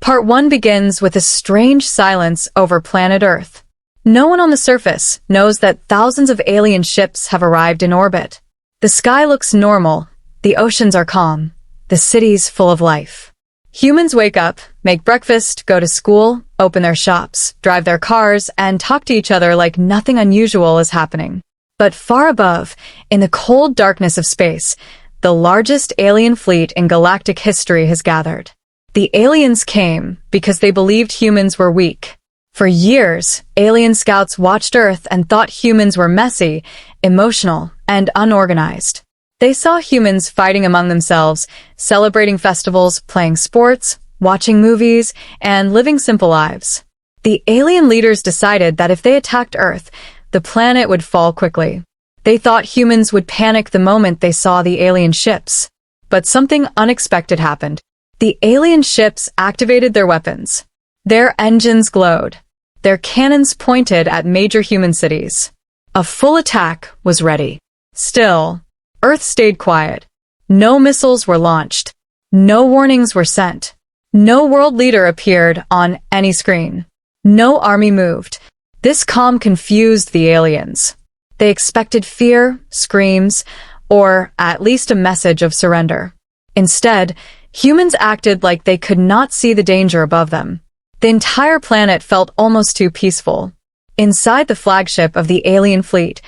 Part 1 begins with a strange silence over planet Earth. No one on the surface knows that thousands of alien ships have arrived in orbit. The sky looks normal, the oceans are calm, the city's full of life. Humans wake up, make breakfast, go to school, open their shops, drive their cars, and talk to each other like nothing unusual is happening. But far above, in the cold darkness of space, the largest alien fleet in galactic history has gathered. The aliens came because they believed humans were weak. For years, alien scouts watched Earth and thought humans were messy, emotional, and unorganized. They saw humans fighting among themselves, celebrating festivals, playing sports, watching movies, and living simple lives. The alien leaders decided that if they attacked Earth, the planet would fall quickly. They thought humans would panic the moment they saw the alien ships. But something unexpected happened. The alien ships activated their weapons. Their engines glowed. Their cannons pointed at major human cities. A full attack was ready. Still, Earth stayed quiet. No missiles were launched. No warnings were sent. No world leader appeared on any screen. No army moved. This calm confused the aliens. They expected fear, screams, or at least a message of surrender. Instead, humans acted like they could not see the danger above them. The entire planet felt almost too peaceful. Inside the flagship of the alien fleet,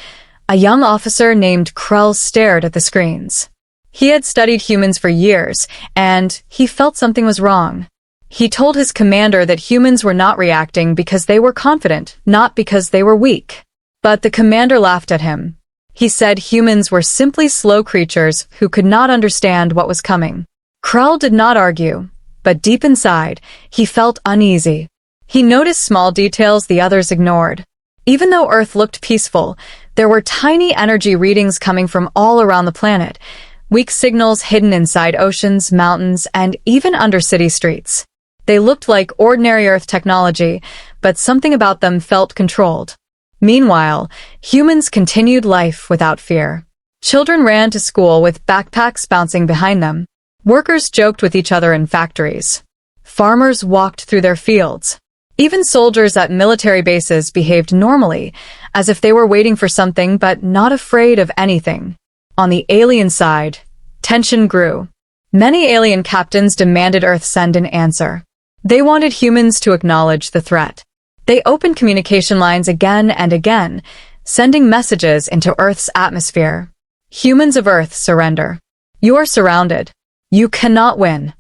a young officer named Krell stared at the screens. He had studied humans for years, and he felt something was wrong. He told his commander that humans were not reacting because they were confident, not because they were weak. But the commander laughed at him. He said humans were simply slow creatures who could not understand what was coming. Krell did not argue, but deep inside, he felt uneasy. He noticed small details the others ignored. Even though Earth looked peaceful, there were tiny energy readings coming from all around the planet, weak signals hidden inside oceans, mountains, and even under city streets. They looked like ordinary Earth technology, but something about them felt controlled. Meanwhile, humans continued life without fear. Children ran to school with backpacks bouncing behind them. Workers joked with each other in factories. Farmers walked through their fields. Even soldiers at military bases behaved normally, as if they were waiting for something but not afraid of anything. On the alien side, tension grew. Many alien captains demanded Earth send an answer. They wanted humans to acknowledge the threat. They opened communication lines again and again, sending messages into Earth's atmosphere. Humans of Earth, surrender. You are surrounded. You cannot win.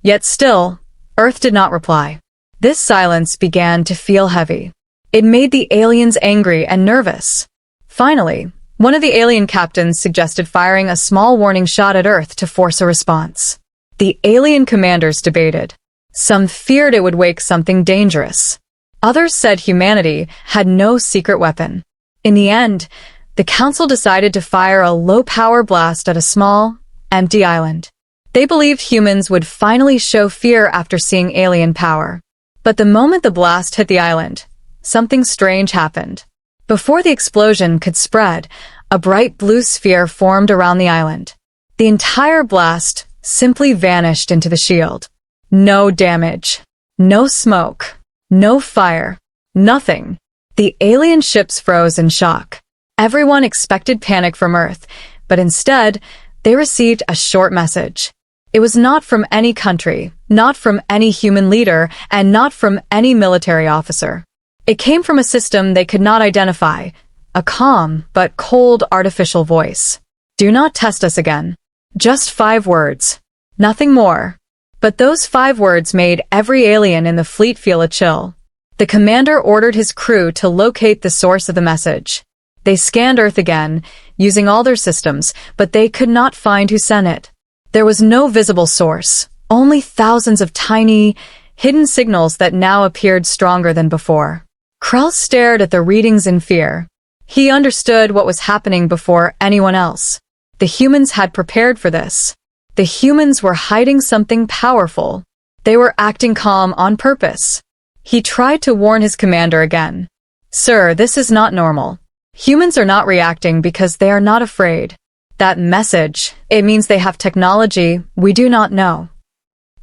Yet still, Earth did not reply. This silence began to feel heavy. It made the aliens angry and nervous. Finally, one of the alien captains suggested firing a small warning shot at Earth to force a response. The alien commanders debated. Some feared it would wake something dangerous. Others said humanity had no secret weapon. In the end, the council decided to fire a low-power blast at a small, empty island. They believed humans would finally show fear after seeing alien power. But the moment the blast hit the island, something strange happened. Before the explosion could spread, a bright blue sphere formed around the island. The entire blast simply vanished into the shield. No damage. No smoke. No fire. Nothing. The alien ships froze in shock. Everyone expected panic from Earth, but instead, they received a short message. It was not from any country, not from any human leader, and not from any military officer. It came from a system they could not identify, a calm but cold artificial voice. Do not test us again. Just 5 words. Nothing more. But those 5 words made every alien in the fleet feel a chill. The commander ordered his crew to locate the source of the message. They scanned Earth again, using all their systems, but they could not find who sent it. There was no visible source, only thousands of tiny, hidden signals that now appeared stronger than before. Krell stared at the readings in fear. He understood what was happening before anyone else. The humans had prepared for this. The humans were hiding something powerful. They were acting calm on purpose. He tried to warn his commander again. Sir, this is not normal. Humans are not reacting because they are not afraid. That message, it means they have technology we do not know.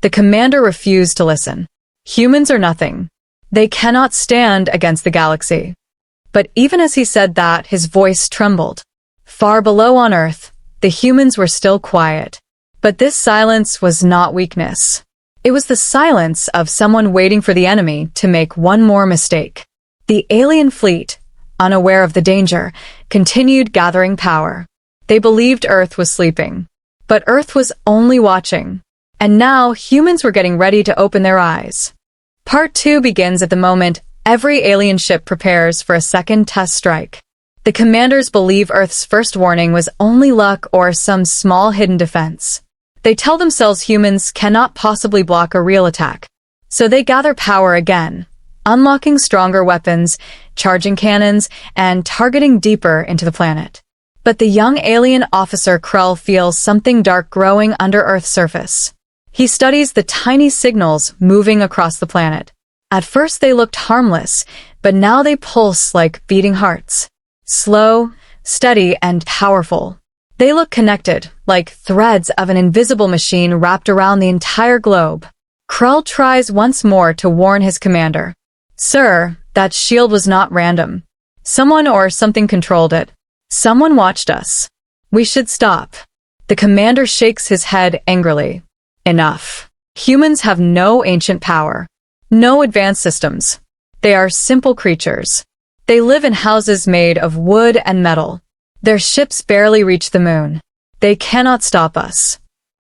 The commander refused to listen. Humans are nothing. They cannot stand against the galaxy. But even as he said that, his voice trembled. Far below on Earth, the humans were still quiet. But this silence was not weakness. It was the silence of someone waiting for the enemy to make one more mistake. The alien fleet, unaware of the danger, continued gathering power. They believed Earth was sleeping. But Earth was only watching. And now humans were getting ready to open their eyes. Part 2 begins at the moment every alien ship prepares for a second test strike. The commanders believe Earth's first warning was only luck or some small hidden defense. They tell themselves humans cannot possibly block a real attack. So they gather power again, unlocking stronger weapons, charging cannons, and targeting deeper into the planet. But the young alien officer Krell feels something dark growing under Earth's surface. He studies the tiny signals moving across the planet. At first they looked harmless, but now they pulse like beating hearts. Slow, steady, and powerful. They look connected, like threads of an invisible machine wrapped around the entire globe. Krell tries once more to warn his commander. Sir, that shield was not random. Someone or something controlled it. Someone watched us. We should stop. The commander shakes his head angrily. Enough. Humans have no ancient power. No advanced systems. They are simple creatures. They live in houses made of wood and metal. Their ships barely reach the moon. They cannot stop us.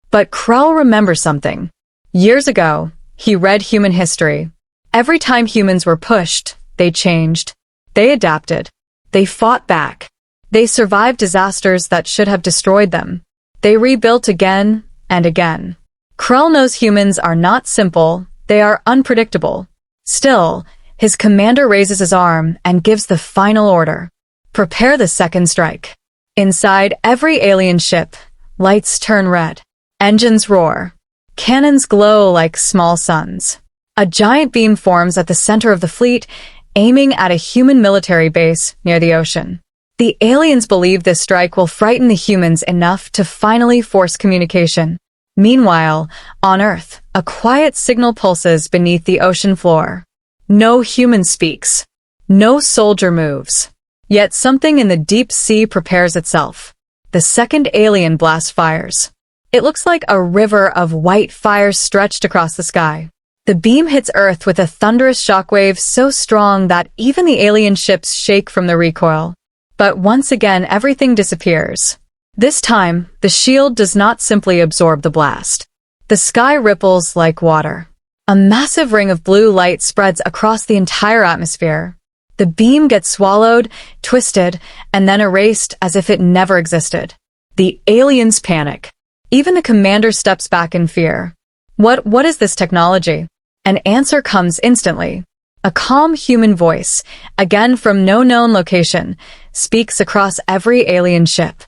But Krell remembers something. Years ago, he read human history. Every time humans were pushed, they changed. They adapted. They fought back. They survived disasters that should have destroyed them. They rebuilt again and again. Krell knows humans are not simple, they are unpredictable. Still, his commander raises his arm and gives the final order. Prepare the second strike. Inside every alien ship, lights turn red. Engines roar. Cannons glow like small suns. A giant beam forms at the center of the fleet, aiming at a human military base near the ocean. The aliens believe this strike will frighten the humans enough to finally force communication. Meanwhile, on Earth, a quiet signal pulses beneath the ocean floor. No human speaks. No soldier moves. Yet something in the deep sea prepares itself. The second alien blast fires. It looks like a river of white fire stretched across the sky. The beam hits Earth with a thunderous shockwave so strong that even the alien ships shake from the recoil. But once again, everything disappears. This time, the shield does not simply absorb the blast. The sky ripples like water. A massive ring of blue light spreads across the entire atmosphere. The beam gets swallowed, twisted, and then erased as if it never existed. The aliens panic. Even the commander steps back in fear. What is this technology? An answer comes instantly. A calm human voice, again from no known location, speaks across every alien ship.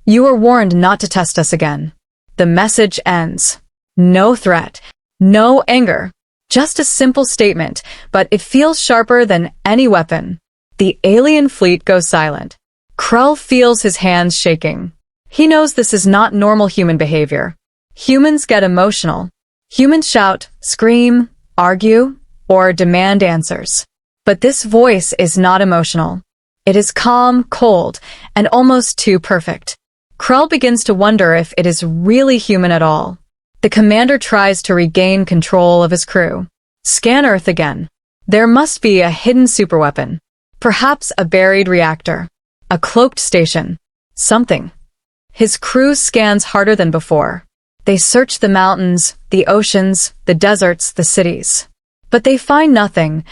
You were warned not to test us again. The message ends. No threat. No anger. Just a simple statement, but it feels sharper than any weapon. The alien fleet goes silent. Krell feels his hands shaking. He knows this is not normal human behavior. Humans get emotional. Humans shout, scream, argue, or demand answers. But this voice is not emotional. It is calm, cold, and almost too perfect. Krell begins to wonder if it is really human at all. The commander tries to regain control of his crew. Scan Earth again. There must be a hidden superweapon. Perhaps a buried reactor. A cloaked station. Something. His crew scans harder than before. They search the mountains, the oceans, the deserts, the cities. But they find nothing.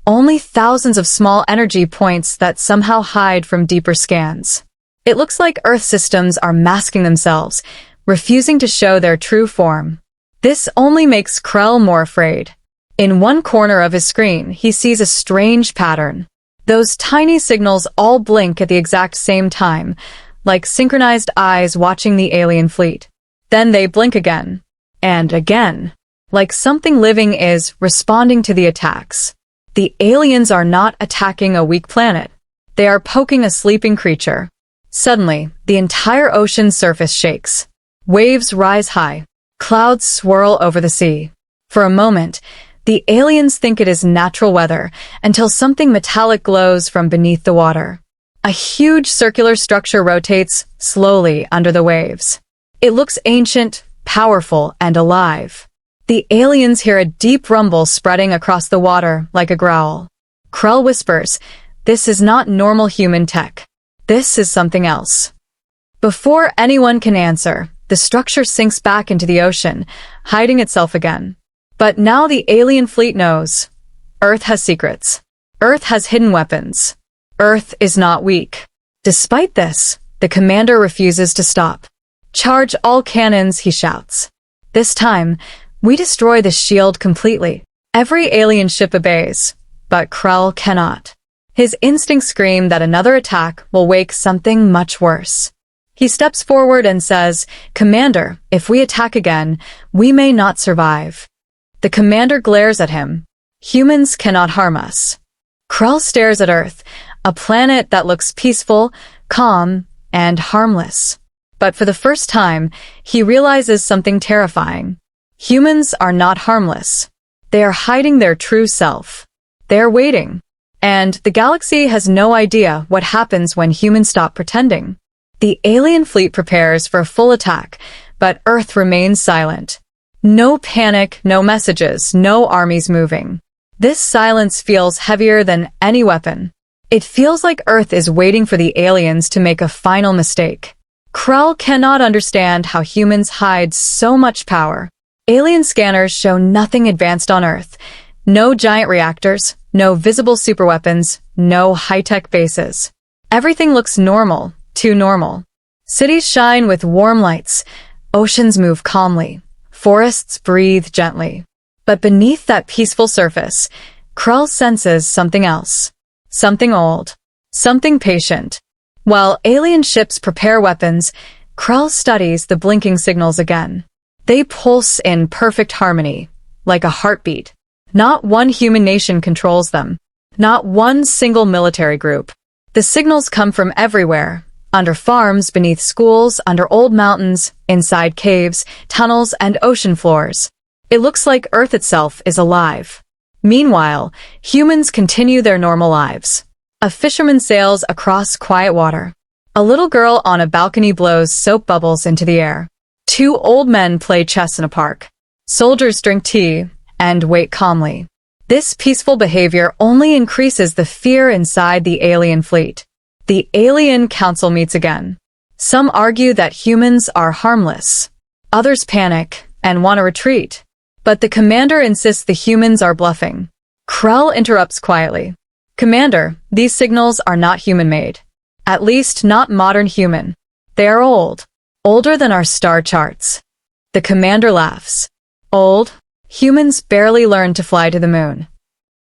Only thousands of small energy points that somehow hide from deeper scans. It looks like Earth systems are masking themselves, refusing to show their true form. This only makes Krell more afraid. In one corner of his screen, he sees a strange pattern. Those tiny signals all blink at the exact same time, like synchronized eyes watching the alien fleet. Then they blink again. And again. Like something living is responding to the attacks. The aliens are not attacking a weak planet. They are poking a sleeping creature. Suddenly, the entire ocean surface shakes. Waves rise high. Clouds swirl over the sea. For a moment, The aliens think it is natural weather until something metallic glows from beneath the water. A huge circular structure rotates slowly under the waves. It looks ancient, powerful, and alive. The aliens hear a deep rumble spreading across the water like a growl. Krell whispers, "This is not normal human tech. This is something else." Before anyone can answer, the structure sinks back into the ocean, hiding itself again. But now the alien fleet knows. Earth has secrets. Earth has hidden weapons. Earth is not weak. Despite this, the commander refuses to stop. "Charge all cannons," he shouts. This time, we destroy the shield completely. Every alien ship obeys, but Krell cannot. His instincts scream that another attack will wake something much worse. He steps forward and says, "Commander, if we attack again, we may not survive." The commander glares at him. "Humans cannot harm us." Krell stares at Earth, a planet that looks peaceful, calm, and harmless. But for the first time, he realizes something terrifying. Humans are not harmless. They are hiding their true self. They are waiting. And the galaxy has no idea what happens when humans stop pretending. The alien fleet prepares for a full attack, but Earth remains silent. No panic, no messages, no armies moving. This silence feels heavier than any weapon. It feels like Earth is waiting for the aliens to make a final mistake. Krell cannot understand how humans hide so much power. Alien scanners show nothing advanced on Earth. No giant reactors, no visible superweapons, no high-tech bases. Everything looks normal, too normal. Cities shine with warm lights. Oceans move calmly. Forests breathe gently. But beneath that peaceful surface, Krell senses something else. Something old. Something patient. While alien ships prepare weapons, Krell studies the blinking signals again. They pulse in perfect harmony, like a heartbeat. Not one human nation controls them. Not one single military group. The signals come from everywhere. Under farms, beneath schools, under old mountains, inside caves, tunnels, and ocean floors. It looks like Earth itself is alive. Meanwhile, humans continue their normal lives. A fisherman sails across quiet water. A little girl on a balcony blows soap bubbles into the air. Two old men play chess in a park. Soldiers drink tea and wait calmly. This peaceful behavior only increases the fear inside the alien fleet. The alien council meets again. Some argue that humans are harmless. Others panic and want to retreat. But the commander insists the humans are bluffing. Krell interrupts quietly. "Commander, these signals are not human-made. At least not modern human. They are old. Older than our star charts." The commander laughs. "Old? Humans barely learned to fly to the moon."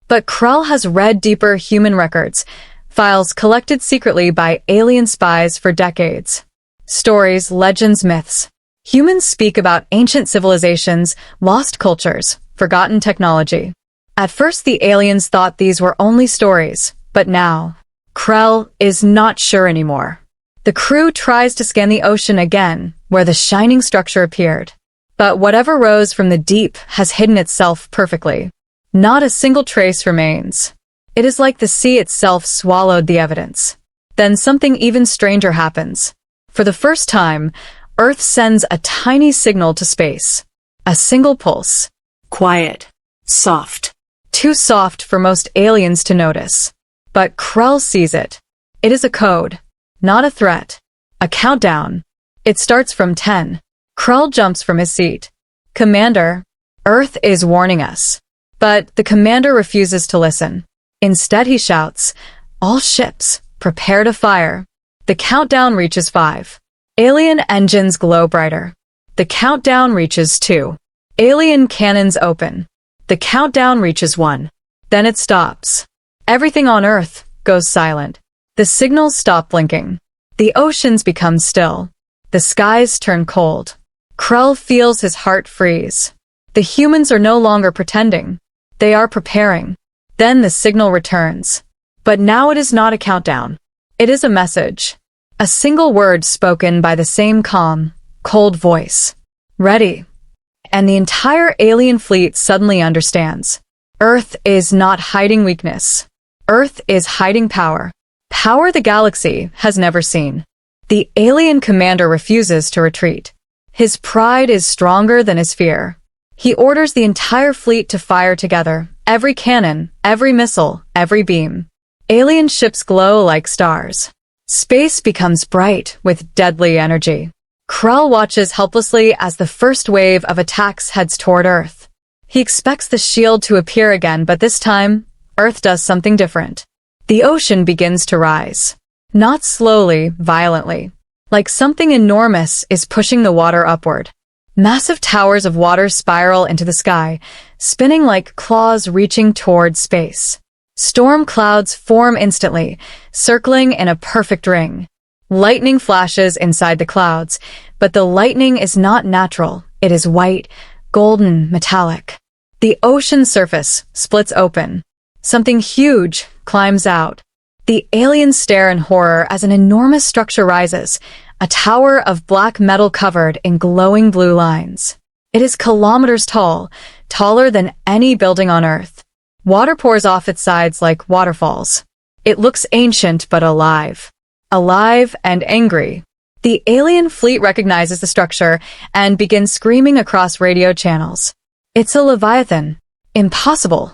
But Krell has read deeper human records, files collected secretly by alien spies for decades. Stories, legends, myths. Humans speak about ancient civilizations, lost cultures, forgotten technology. At first the aliens thought these were only stories, but now, Krell is not sure anymore. The crew tries to scan the ocean again, where the shining structure appeared. But whatever rose from the deep has hidden itself perfectly. Not a single trace remains. It is like the sea itself swallowed the evidence. Then something even stranger happens. For the first time, Earth sends a tiny signal to space. A single pulse. Quiet. Soft. Too soft for most aliens to notice. But Krell sees it. It is a code. Not a threat. A countdown. It starts from 10. Krell jumps from his seat. "Commander, Earth is warning us." But the commander refuses to listen. Instead he shouts, "All ships, prepare to fire." The countdown reaches 5. Alien engines glow brighter. The countdown reaches 2. Alien cannons open. The countdown reaches 1. Then it stops. Everything on Earth goes silent. The signals stop blinking. The oceans become still. The skies turn cold. Krell feels his heart freeze. The humans are no longer pretending. They are preparing. Then the signal returns. But now it is not a countdown. It is a message. A single word spoken by the same calm, cold voice. "Ready." And the entire alien fleet suddenly understands. Earth is not hiding weakness. Earth is hiding power. Power the galaxy has never seen. The alien commander refuses to retreat. His pride is stronger than his fear. He orders the entire fleet to fire together, every cannon, every missile, every beam. Alien ships glow like stars. Space becomes bright with deadly energy. Krell watches helplessly as the first wave of attacks heads toward Earth. He expects the shield to appear again, but this time, Earth does something different. The ocean begins to rise. Not slowly, violently. Like something enormous is pushing the water upward. Massive towers of water spiral into the sky, spinning like claws reaching toward space. Storm clouds form instantly, circling in a perfect ring. Lightning flashes inside the clouds, but the lightning is not natural. It is white, golden, metallic. The ocean surface splits open. Something huge climbs out. The aliens stare in horror as an enormous structure rises, a tower of black metal covered in glowing blue lines. It is kilometers tall, taller than any building on Earth. Water pours off its sides like waterfalls. It looks ancient but alive. Alive and angry. The alien fleet recognizes the structure and begins screaming across radio channels. It's a Leviathan. Impossible.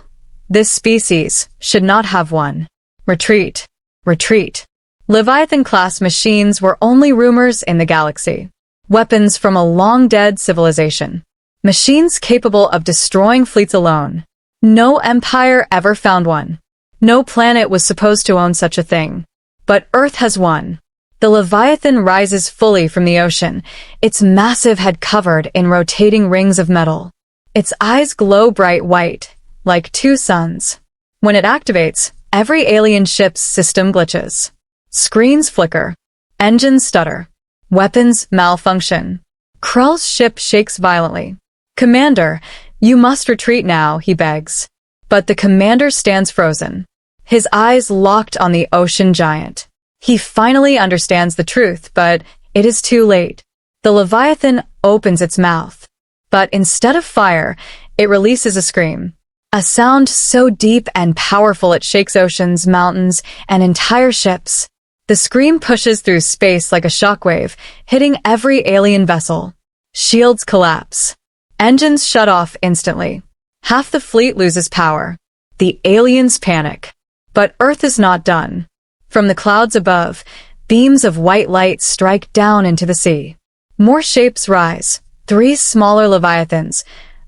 This species should not have won. Retreat. Retreat. Leviathan-class machines were only rumors in the galaxy. Weapons from a long-dead civilization. Machines capable of destroying fleets alone. No empire ever found one. No planet was supposed to own such a thing. But Earth has won. The Leviathan rises fully from the ocean, its massive head covered in rotating rings of metal. Its eyes glow bright white, like two suns. When it activates, every alien ship's system glitches. Screens flicker. Engines stutter. Weapons malfunction. Krell's ship shakes violently. "Commander, you must retreat now," he begs. But the commander stands frozen. His eyes locked on the ocean giant. He finally understands the truth, but it is too late. The Leviathan opens its mouth. But instead of fire, it releases a scream. A sound so deep and powerful it shakes oceans, mountains, and entire ships. The scream pushes through space like a shockwave, hitting every alien vessel. Shields collapse. Engines shut off instantly. Half the fleet loses power. The aliens panic. But Earth is not done. From the clouds above, beams of white light strike down into the sea. More shapes rise, 3 smaller Leviathans,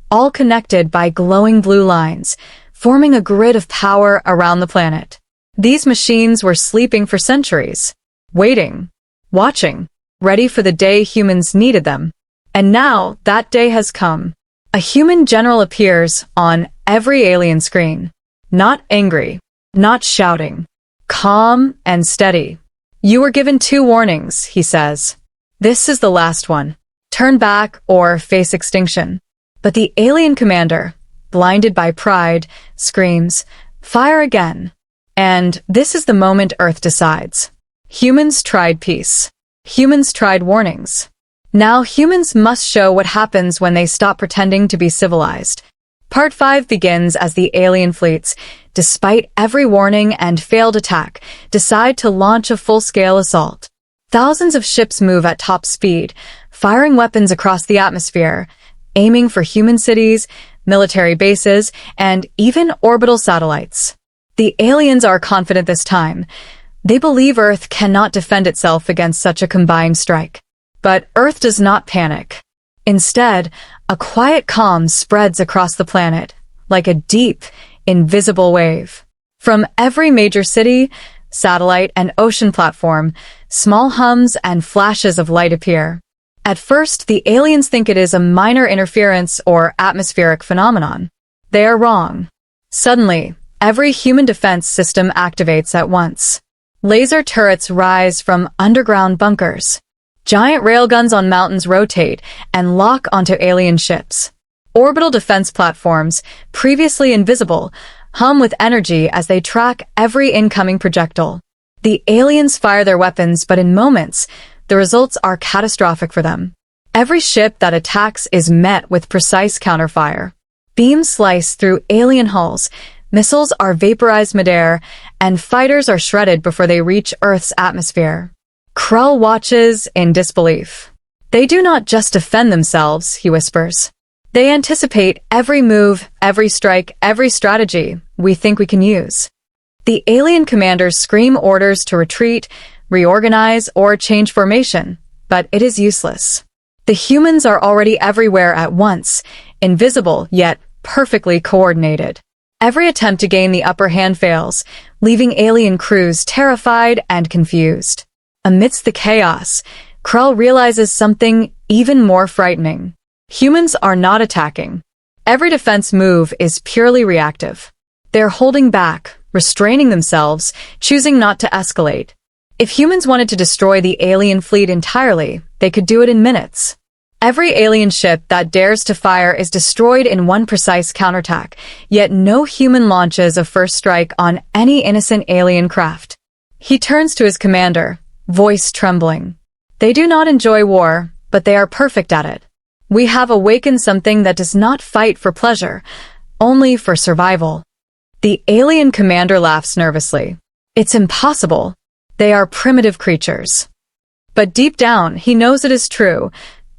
all connected by glowing blue lines, forming a grid of power around the planet. These machines were sleeping for centuries, waiting, watching, ready for the day humans needed them. And now that day has come. A human general appears on every alien screen. Not angry, not shouting. Calm and steady. "You were given 2 warnings," he says. "This is the last one. Turn back or face extinction." But the alien commander, blinded by pride, screams, "Fire again." And this is the moment Earth decides. Humans tried peace. Humans tried warnings. Now humans must show what happens when they stop pretending to be civilized. Part 5 begins as the alien fleets, despite every warning and failed attack, decide to launch a full-scale assault. Thousands of ships move at top speed, firing weapons across the atmosphere, aiming for human cities, military bases, and even orbital satellites. The aliens are confident this time. They believe Earth cannot defend itself against such a combined strike. But Earth does not panic. Instead, a quiet calm spreads across the planet, like a deep, invisible wave. From every major city, satellite, and ocean platform, small hums and flashes of light appear. At first, the aliens think it is a minor interference or atmospheric phenomenon. They are wrong. Suddenly, every human defense system activates at once. Laser turrets rise from underground bunkers. Giant railguns on mountains rotate and lock onto alien ships. Orbital defense platforms, previously invisible, hum with energy as they track every incoming projectile. The aliens fire their weapons, but in moments, the results are catastrophic for them. Every ship that attacks is met with precise counterfire. Beams slice through alien hulls, missiles are vaporized midair, and fighters are shredded before they reach Earth's atmosphere. Krell watches in disbelief. They do not just defend themselves, he whispers. They anticipate every move, every strike, every strategy we think we can use. The alien commanders scream orders to retreat, reorganize, or change formation, but it is useless. The humans are already everywhere at once, invisible yet perfectly coordinated. Every attempt to gain the upper hand fails, leaving alien crews terrified and confused. Amidst the chaos, Krell realizes something even more frightening. Humans are not attacking. Every defense move is purely reactive. They're holding back, restraining themselves, choosing not to escalate. If humans wanted to destroy the alien fleet entirely, they could do it in minutes. Every alien ship that dares to fire is destroyed in one precise counterattack, yet no human launches a first strike on any innocent alien craft. He turns to his commander, voice trembling. They do not enjoy war, but they are perfect at it. We have awakened something that does not fight for pleasure, only for survival. The alien commander laughs nervously. It's impossible. They are primitive creatures. But deep down, he knows it is true.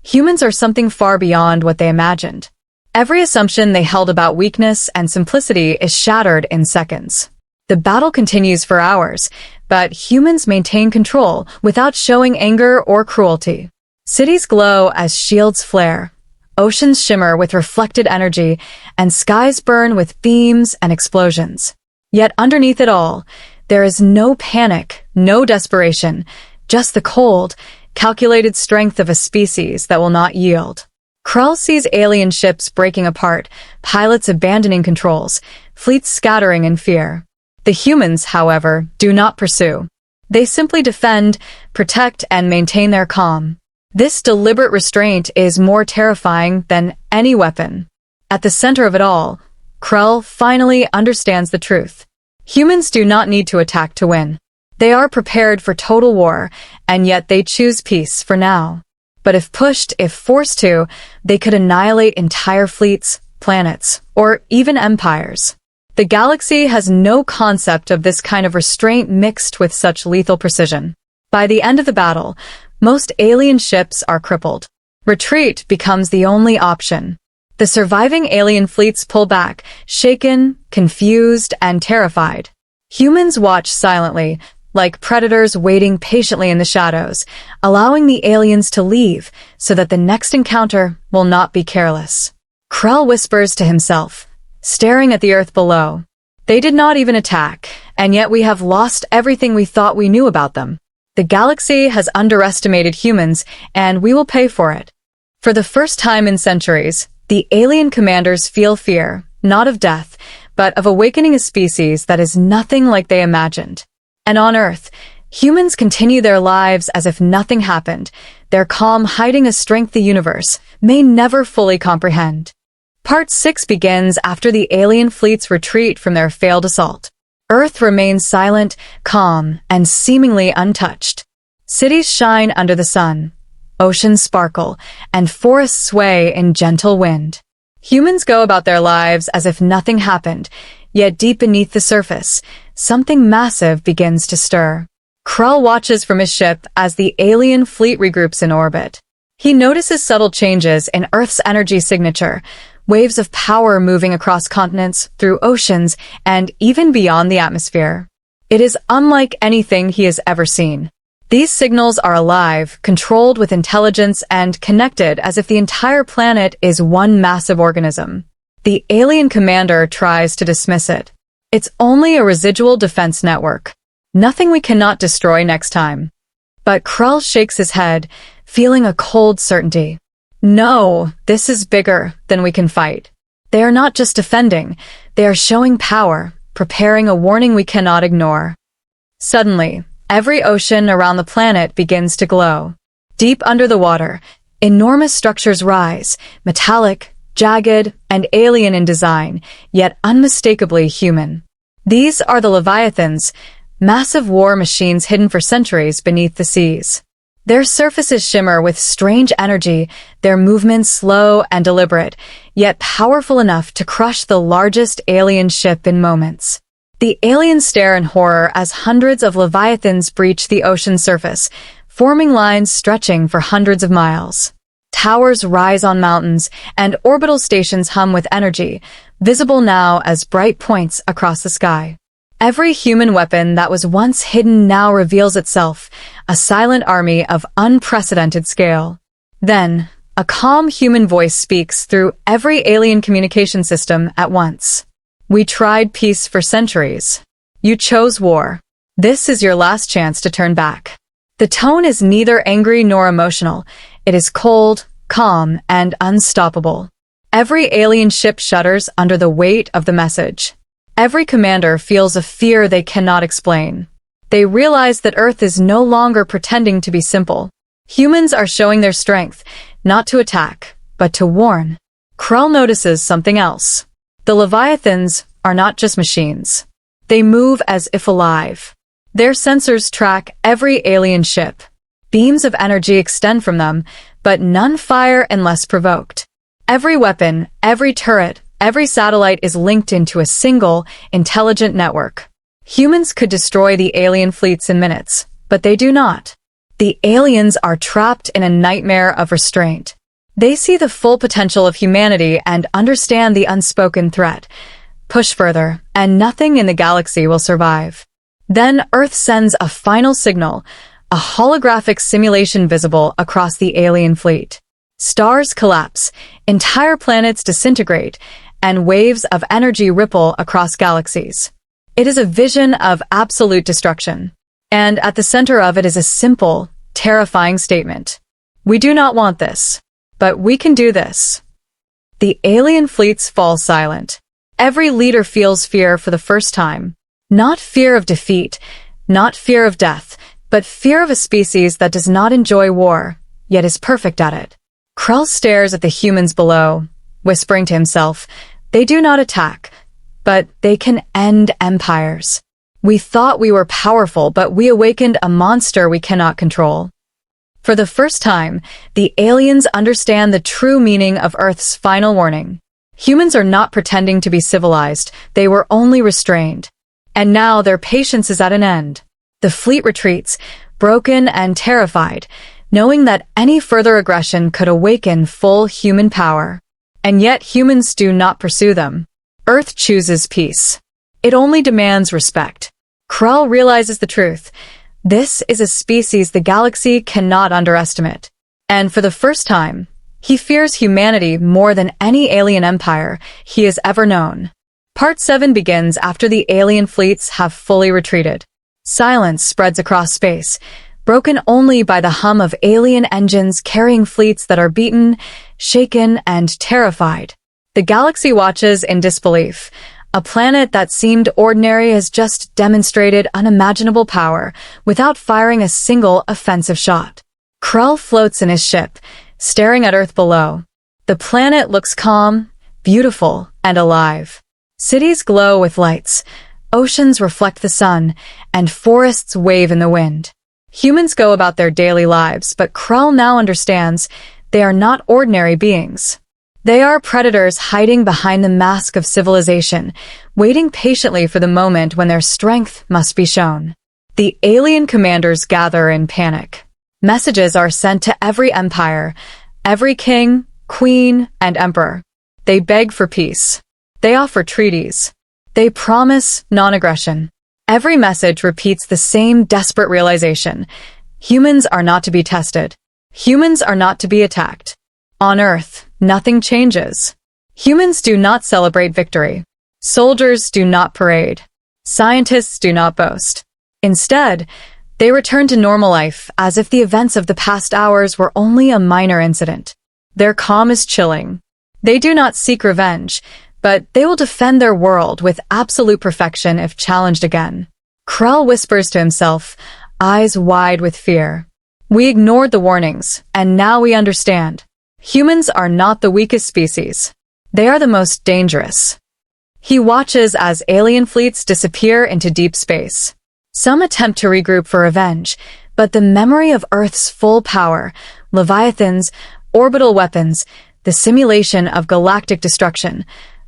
Humans are something far beyond what they imagined. Every assumption they held about weakness and simplicity is shattered in seconds. The battle continues for hours, but humans maintain control without showing anger or cruelty. Cities glow as shields flare. Oceans shimmer with reflected energy, and skies burn with beams and explosions. Yet underneath it all, there is no panic, no desperation, just the cold, calculated strength of a species that will not yield. Krell sees alien ships breaking apart, pilots abandoning controls, fleets scattering in fear. The humans, however, do not pursue. They simply defend, protect, and maintain their calm. This deliberate restraint is more terrifying than any weapon. At the center of it all, Krell finally understands the truth. Humans do not need to attack to win. They are prepared for total war, and yet they choose peace for now. But if pushed, if forced to, they could annihilate entire fleets, planets, or even empires. The galaxy has no concept of this kind of restraint mixed with such lethal precision. By the end of the battle, most alien ships are crippled. Retreat becomes the only option. The surviving alien fleets pull back, shaken, confused, and terrified. Humans watch silently, like predators waiting patiently in the shadows, allowing the aliens to leave so that the next encounter will not be careless. Krell whispers to himself, staring at the earth below. They did not even attack, and yet we have lost everything we thought we knew about them. The galaxy has underestimated humans, and we will pay for it. For the first time in centuries, the alien commanders feel fear, not of death, but of awakening a species that is nothing like they imagined. And on Earth, humans continue their lives as if nothing happened, their calm hiding a strength the universe may never fully comprehend. Part 6 begins after the alien fleets retreat from their failed assault. Earth remains silent, calm, and seemingly untouched. Cities shine under the sun. Oceans sparkle, and forests sway in gentle wind. Humans go about their lives as if nothing happened, yet deep beneath the surface, something massive begins to stir. Krell watches from his ship as the alien fleet regroups in orbit. He notices subtle changes in Earth's energy signature, waves of power moving across continents, through oceans, and even beyond the atmosphere. It is unlike anything he has ever seen. These signals are alive, controlled with intelligence, and connected as if the entire planet is one massive organism. The alien commander tries to dismiss it. It's only a residual defense network. Nothing we cannot destroy next time. But Krell shakes his head, feeling a cold certainty. No, this is bigger than we can fight. They are not just defending, they are showing power, preparing a warning we cannot ignore. Suddenly, every ocean around the planet begins to glow. Deep under the water, enormous structures rise, metallic, jagged, and alien in design, yet unmistakably human. These are the Leviathans, massive war machines hidden for centuries beneath the seas. Their surfaces shimmer with strange energy, their movements slow and deliberate, yet powerful enough to crush the largest alien ship in moments. The aliens stare in horror as hundreds of leviathans breach the ocean's surface, forming lines stretching for hundreds of miles. Towers rise on mountains, and orbital stations hum with energy, visible now as bright points across the sky. Every human weapon that was once hidden now reveals itself, a silent army of unprecedented scale. Then, a calm human voice speaks through every alien communication system at once. "We tried peace for centuries. You chose war. This is your last chance to turn back." The tone is neither angry nor emotional. It is cold, calm, and unstoppable. Every alien ship shudders under the weight of the message. Every commander feels a fear they cannot explain. They realize that Earth is no longer pretending to be simple. Humans are showing their strength, not to attack, but to warn. Krell notices something else. The Leviathans are not just machines. They move as if alive. Their sensors track every alien ship. Beams of energy extend from them, but none fire unless provoked. Every weapon, every turret, every satellite is linked into a single, intelligent network. Humans could destroy the alien fleets in minutes, but they do not. The aliens are trapped in a nightmare of restraint. They see the full potential of humanity and understand the unspoken threat. Push further, and nothing in the galaxy will survive. Then Earth sends a final signal, a holographic simulation visible across the alien fleet. Stars collapse, entire planets disintegrate, and waves of energy ripple across galaxies. It is a vision of absolute destruction. And at the center of it is a simple, terrifying statement. We do not want this, but we can do this. The alien fleets fall silent. Every leader feels fear for the first time. Not fear of defeat, not fear of death, but fear of a species that does not enjoy war, yet is perfect at it. Krell stares at the humans below, whispering to himself, "They do not attack, but they can end empires. We thought we were powerful, but we awakened a monster we cannot control." For the first time, the aliens understand the true meaning of Earth's final warning. Humans are not pretending to be civilized, they were only restrained. And now their patience is at an end. The fleet retreats, broken and terrified, knowing that any further aggression could awaken full human power. And yet humans do not pursue them. Earth chooses peace. It only demands respect. Krell realizes the truth. This is a species the galaxy cannot underestimate. And for the first time, he fears humanity more than any alien empire he has ever known. Part 7 begins after the alien fleets have fully retreated. Silence spreads across space, broken only by the hum of alien engines carrying fleets that are beaten, shaken, and terrified. The galaxy watches in disbelief. A planet that seemed ordinary has just demonstrated unimaginable power without firing a single offensive shot. Krell floats in his ship, staring at Earth below. The planet looks calm, beautiful, and alive. Cities glow with lights, oceans reflect the sun, and forests wave in the wind. Humans go about their daily lives, but Krell now understands they are not ordinary beings. They are predators hiding behind the mask of civilization, waiting patiently for the moment when their strength must be shown. The alien commanders gather in panic. Messages are sent to every empire, every king, queen, and emperor. They beg for peace. They offer treaties. They promise non-aggression. Every message repeats the same desperate realization. Humans are not to be tested. Humans are not to be attacked. On Earth, nothing changes. Humans do not celebrate victory. Soldiers do not parade. Scientists do not boast. Instead, they return to normal life as if the events of the past hours were only a minor incident. Their calm is chilling. They do not seek revenge, but they will defend their world with absolute perfection if challenged again. Krell whispers to himself, eyes wide with fear. We ignored the warnings, and now we understand. Humans are not the weakest species. They are the most dangerous. He watches as alien fleets disappear into deep space. Some attempt to regroup for revenge, But the memory of Earth's full power, Leviathan's orbital weapons, the simulation of galactic destruction,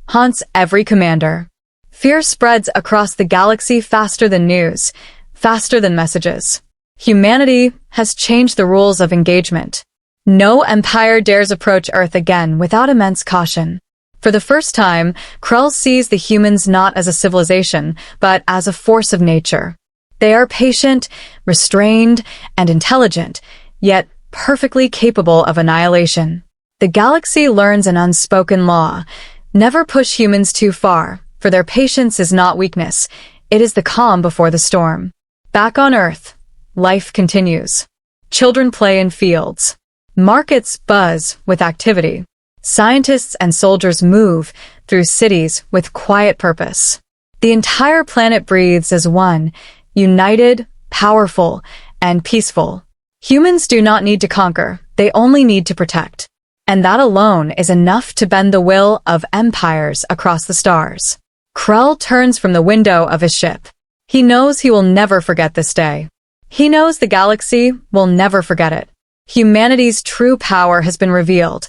haunts every commander. Fear spreads across the galaxy faster than news, faster than messages. Humanity has changed the rules of engagement. No empire dares approach Earth again without immense caution. For the first time, Krell sees the humans not as a civilization, but as a force of nature. They are patient, restrained, and intelligent, yet perfectly capable of annihilation. The galaxy learns an unspoken law: never push humans too far, for their patience is not weakness, it is the calm before the storm. Back on Earth, life continues. Children play in fields. Markets buzz with activity. Scientists and soldiers move through cities with quiet purpose. The entire planet breathes as one, united, powerful, and peaceful. Humans do not need to conquer, they only need to protect. And that alone is enough to bend the will of empires across the stars. Krell turns from the window of his ship. He knows he will never forget this day. He knows the galaxy will never forget it. Humanity's true power has been revealed,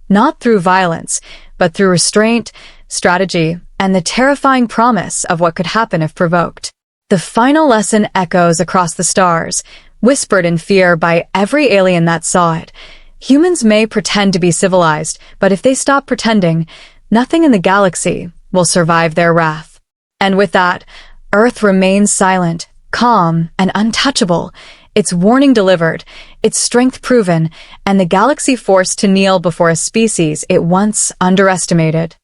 not through violence, but through restraint, strategy, and the terrifying promise of what could happen if provoked. The final lesson echoes across the stars, whispered in fear by every alien that saw it. Humans may pretend to be civilized, but if they stop pretending, nothing in the galaxy will survive their wrath. And with that, Earth remains silent, calm, and untouchable, its warning delivered, its strength proven, and the galaxy forced to kneel before a species it once underestimated.